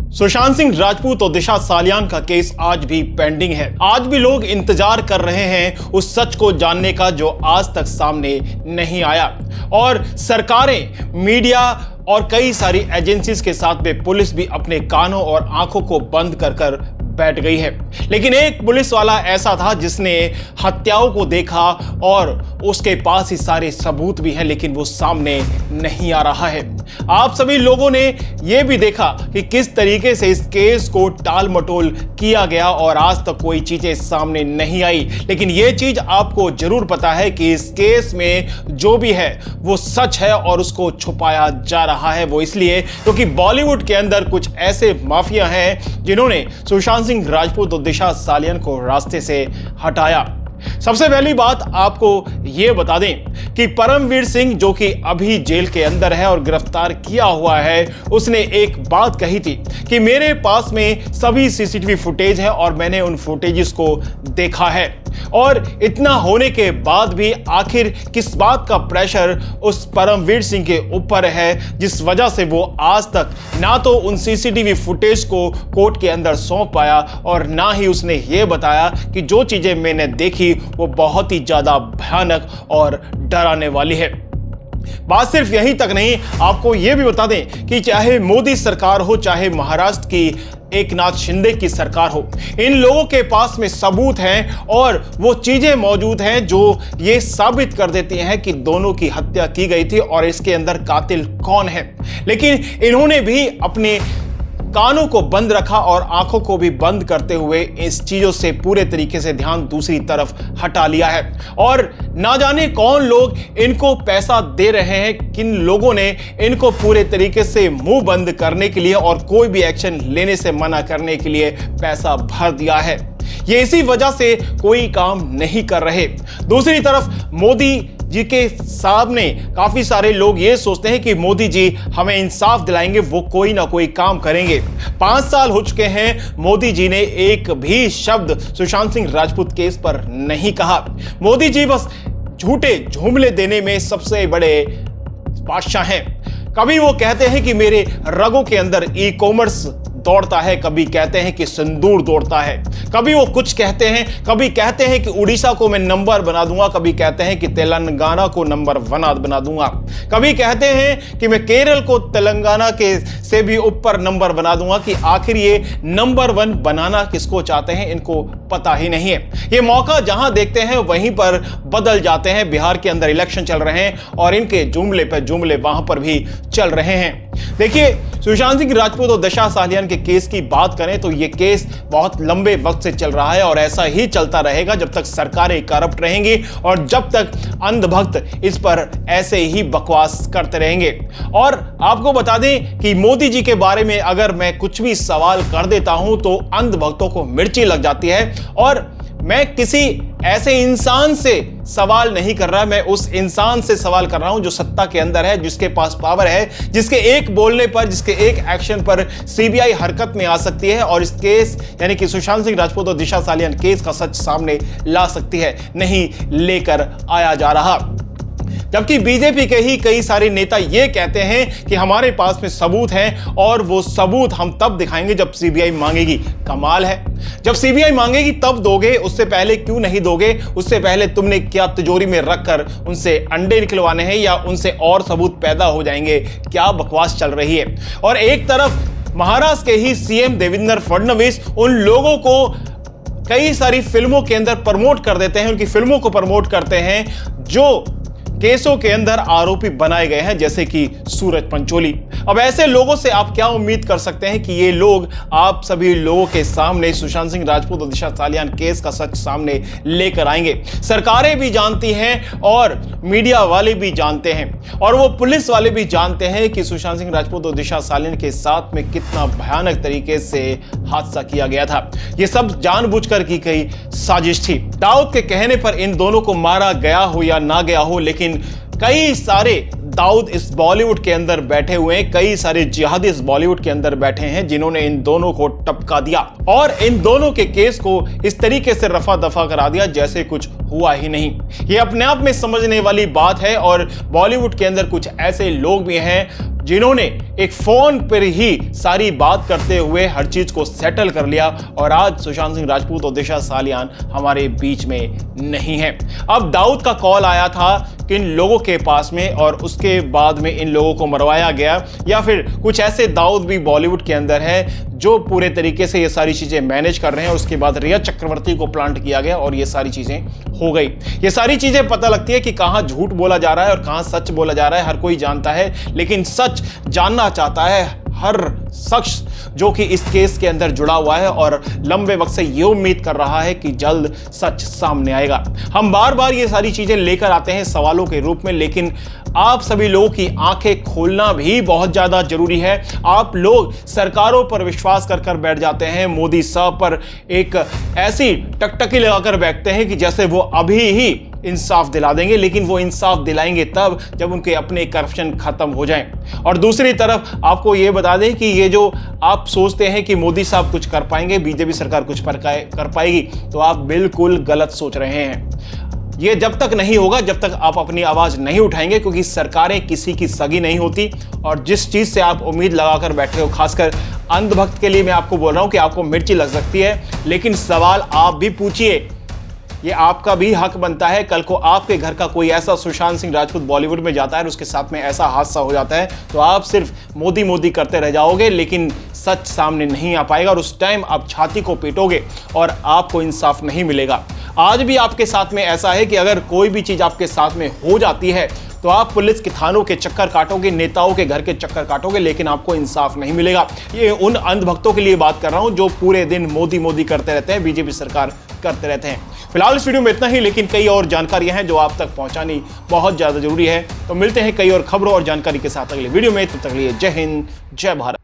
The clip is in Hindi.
सुशांत सिंह राजपूत और दिशा सालियान का केस आज भी पेंडिंग है। आज भी लोग इंतजार कर रहे हैं उस सच को जानने का जो आज तक सामने नहीं आया। और सरकारें, मीडिया और कई सारी एजेंसीज के साथ में पुलिस भी अपने कानों और आंखों को बंद कर बैठ गई है। लेकिन एक पुलिस वाला ऐसा था जिसने हत्याओं को देखा और उसके पास ही सारे सबूत भी हैं, लेकिन वो सामने नहीं आ रहा है। आप सभी लोगों ने यह भी देखा कि किस तरीके से इस केस को टाल मटोल किया गया और आज तक कोई चीजें सामने नहीं आई। लेकिन यह चीज आपको जरूर पता है कि इस केस में जो भी है वो सच है और उसको छुपाया जा रहा है। वो इसलिए क्योंकि बॉलीवुड के अंदर कुछ ऐसे माफिया हैं जिन्होंने सुशांत सिंह राजपूत और दिशा सालियान को रास्ते से हटाया। सबसे पहली बात आपको यह बता दें कि परमवीर सिंह, जो कि अभी जेल के अंदर है और गिरफ्तार किया हुआ है, उसने एक बात कही थी कि मेरे पास में सभी सीसीटीवी फुटेज है और मैंने उन फुटेजेस को देखा है। और इतना होने के बाद भी आखिर किस बात का प्रेशर उस परमवीर सिंह के ऊपर है जिस वजह से वो आज तक ना तो उन सीसीटीवी फुटेज को कोर्ट के अंदर सौंप पाया और ना ही उसने ये बताया कि जो चीजें मैंने देखी वो बहुत ही ज्यादा भयानक और डराने वाली है। बात सिर्फ यहीं तक नहीं, आपको यह भी बता दें कि चाहे मोदी सरकार हो, चाहे महाराष्ट्र की एकनाथ शिंदे की सरकार हो, इन लोगों के पास में सबूत हैं और वो चीजें मौजूद हैं जो ये साबित कर देती हैं कि दोनों की हत्या की गई थी और इसके अंदर कातिल कौन है। लेकिन इन्होंने भी अपने कानों को बंद रखा और आंखों को भी बंद करते हुए इस चीजों से पूरे तरीके से ध्यान दूसरी तरफ हटा लिया है। और ना जाने कौन लोग इनको पैसा दे रहे हैं, किन लोगों ने इनको पूरे तरीके से मुंह बंद करने के लिए और कोई भी एक्शन लेने से मना करने के लिए पैसा भर दिया है। ये इसी वजह से कोई काम नहीं कर रहे। दूसरी तरफ मोदी जी के सामने काफी सारे लोग ये सोचते हैं कि मोदी जी हमें इंसाफ दिलाएंगे, वो कोई ना कोई काम करेंगे। 5 साल हो चुके हैं, मोदी जी ने एक भी शब्द सुशांत सिंह राजपूत केस पर नहीं कहा। मोदी जी बस झूठे जुमले देने में सबसे बड़े बादशाह हैं। कभी वो कहते हैं कि मेरे रगों के अंदर ई कॉमर्स दौड़ता है, कभी कहते हैं कि सिंदूर दौड़ता है, कभी वो कुछ कहते हैं, कभी कहते हैं कि उड़ीसा को मैं नंबर बना दूंगा, कभी कहते हैं कि तेलंगाना को नंबर 1 बना दूंगा, कभी कहते हैं कि मैं केरल को तेलंगाना के से भी ऊपर नंबर बना दूंगा। कि आखिर ये नंबर 1 बनाना किसको चाहते हैं इनको पता ही नहीं है। ये मौका जहां देखते हैं वहीं पर बदल जाते हैं। बिहार के अंदर इलेक्शन चल रहे हैं और इनके जुमले पर जुमले वहां पर भी चल रहे हैं। देखिए, सुशांत सिंह राजपूत और दिशा सालियान के केस की बात करें तो यह केस बहुत लंबे वक्त से चल रहा है और ऐसा ही चलता रहेगा जब तक सरकारें करप्ट रहेंगी और जब तक अंधभक्त इस पर ऐसे ही बकवास करते रहेंगे। और आपको बता दें कि मोदी जी के बारे में अगर मैं कुछ भी सवाल कर देता हूं तो अंधभक्तों को मिर्ची लग जाती है। और मैं किसी ऐसे इंसान से सवाल नहीं कर रहा, मैं उस इंसान से सवाल कर रहा हूं जो सत्ता के अंदर है, जिसके पास पावर है, जिसके एक बोलने पर, जिसके एक एक्शन पर सीबीआई हरकत में आ सकती है और इस केस यानी कि सुशांत सिंह राजपूत और दिशा सालियान केस का सच सामने ला सकती है। नहीं लेकर आया जा रहा। जबकि बीजेपी के ही कई सारे नेता ये कहते हैं कि हमारे पास में सबूत हैं और वो सबूत हम तब दिखाएंगे जब सीबीआई मांगेगी। कमाल है, जब सीबीआई मांगेगी तब दोगे, उससे पहले क्यों नहीं दोगे? उससे पहले तुमने क्या तिजोरी में रखकर उनसे अंडे निकलवाने हैं या उनसे और सबूत पैदा हो जाएंगे? क्या बकवास चल रही है। और एक तरफ महाराष्ट्र के ही सीएम देवेंद्र फडणवीस उन लोगों को कई सारी फिल्मों के अंदर प्रमोट कर देते हैं, उनकी फिल्मों को प्रमोट करते हैं जो केसों के अंदर आरोपी बनाए गए हैं, जैसे कि सूरज पंचोली। अब ऐसे लोगों से आप क्या उम्मीद कर सकते हैं कि ये लोग आप सभी लोगों के सामने सुशांत सिंह राजपूत और दिशा सालियान केस का सच सामने लेकर आएंगे? सरकारें भी जानती हैं और मीडिया वाले भी जानते हैं और वो पुलिस वाले भी जानते हैं कि सुशांत सिंह राजपूत और दिशा सालियान के साथ में कितना भयानक तरीके से हादसा किया गया था। ये सब जानबूझकर की गई साजिश थी। दाऊद के कहने पर इन दोनों को मारा गया हो या ना गया हो, लेकिन कई सारे दाऊद इस बॉलीवुड के अंदर बैठे हुए हैं, कई सारे जिहादी इस बॉलीवुड के अंदर बैठे हैं जिन्होंने इन दोनों को टपका दिया और इन दोनों के केस को इस तरीके से रफा दफा करा दिया जैसे कुछ हुआ ही नहीं। ये अपने आप में समझने वाली बात है। और बॉलीवुड के अंदर कुछ ऐसे लोग भी हैं जिन्होंने एक फोन पर ही सारी बात करते हुए हर चीज को सेटल कर लिया और आज सुशांत सिंह राजपूत और दिशा सालियान हमारे बीच में नहीं है। अब दाऊद का कॉल आया था किन लोगों के पास में और उसके बाद में इन लोगों को मरवाया गया, या फिर कुछ ऐसे दाऊद भी बॉलीवुड के अंदर है जो पूरे तरीके से ये सारी चीजें मैनेज कर रहे हैं। उसके बाद रिया चक्रवर्ती को प्लांट किया गया और ये सारी चीजें हो गई। ये सारी चीजें पता लगती है कि कहां झूठ बोला जा रहा है और कहां सच बोला जा रहा है, हर कोई जानता है, लेकिन सच जानना चाहता है हर शख्स जो कि इस केस के अंदर जुड़ा हुआ है और लंबे वक्त से ये उम्मीद कर रहा है कि जल्द सच सामने आएगा। हम बार बार ये सारी चीजें लेकर आते हैं सवालों के रूप में, लेकिन आप सभी लोगों की आंखें खोलना भी बहुत ज्यादा जरूरी है। आप लोग सरकारों पर विश्वास कर बैठ जाते हैं, मोदी साहब पर एक ऐसी टकटकी लगाकर बैठते हैं कि जैसे वो अभी ही इंसाफ दिला देंगे, लेकिन वो इंसाफ दिलाएंगे तब जब उनके अपने करप्शन खत्म हो जाएं। और दूसरी तरफ आपको ये बता दें कि ये जो आप सोचते हैं कि मोदी साहब कुछ कर पाएंगे, बीजेपी सरकार कुछ कर पाएगी, तो आप बिल्कुल गलत सोच रहे हैं। ये जब तक नहीं होगा जब तक आप अपनी आवाज नहीं उठाएंगे, क्योंकि सरकारें किसी की सगी नहीं होती। और जिस चीज से आप उम्मीद लगाकर बैठे हो, खासकर अंधभक्त के लिए मैं आपको बोल रहा हूं कि आपको मिर्ची लग सकती है, लेकिन सवाल आप भी पूछिए। ये आपका भी हक बनता है। कल को आपके घर का कोई ऐसा सुशांत सिंह राजपूत बॉलीवुड में जाता है और उसके साथ में ऐसा हादसा हो जाता है, तो आप सिर्फ मोदी मोदी करते रह जाओगे, लेकिन सच सामने नहीं आ पाएगा और उस टाइम आप छाती को पीटोगे और आपको इंसाफ नहीं मिलेगा। आज भी आपके साथ में ऐसा है कि अगर कोई भी चीज आपके साथ में हो जाती है तो आप पुलिस के थानों के चक्कर काटोगे, नेताओं के घर के चक्कर काटोगे, लेकिन आपको इंसाफ नहीं मिलेगा। ये उन अंधभक्तों के लिए बात कर रहा हूं जो पूरे दिन मोदी मोदी करते रहते हैं, बीजेपी सरकार करते रहते हैं। फिलहाल इस वीडियो में इतना ही, लेकिन कई और जानकारियां हैं जो आप तक पहुंचानी बहुत ज्यादा जरूरी है। तो मिलते हैं कई और खबरों और जानकारी के साथ अगले वीडियो में। तब तक के लिए जय हिंद, जय भारत।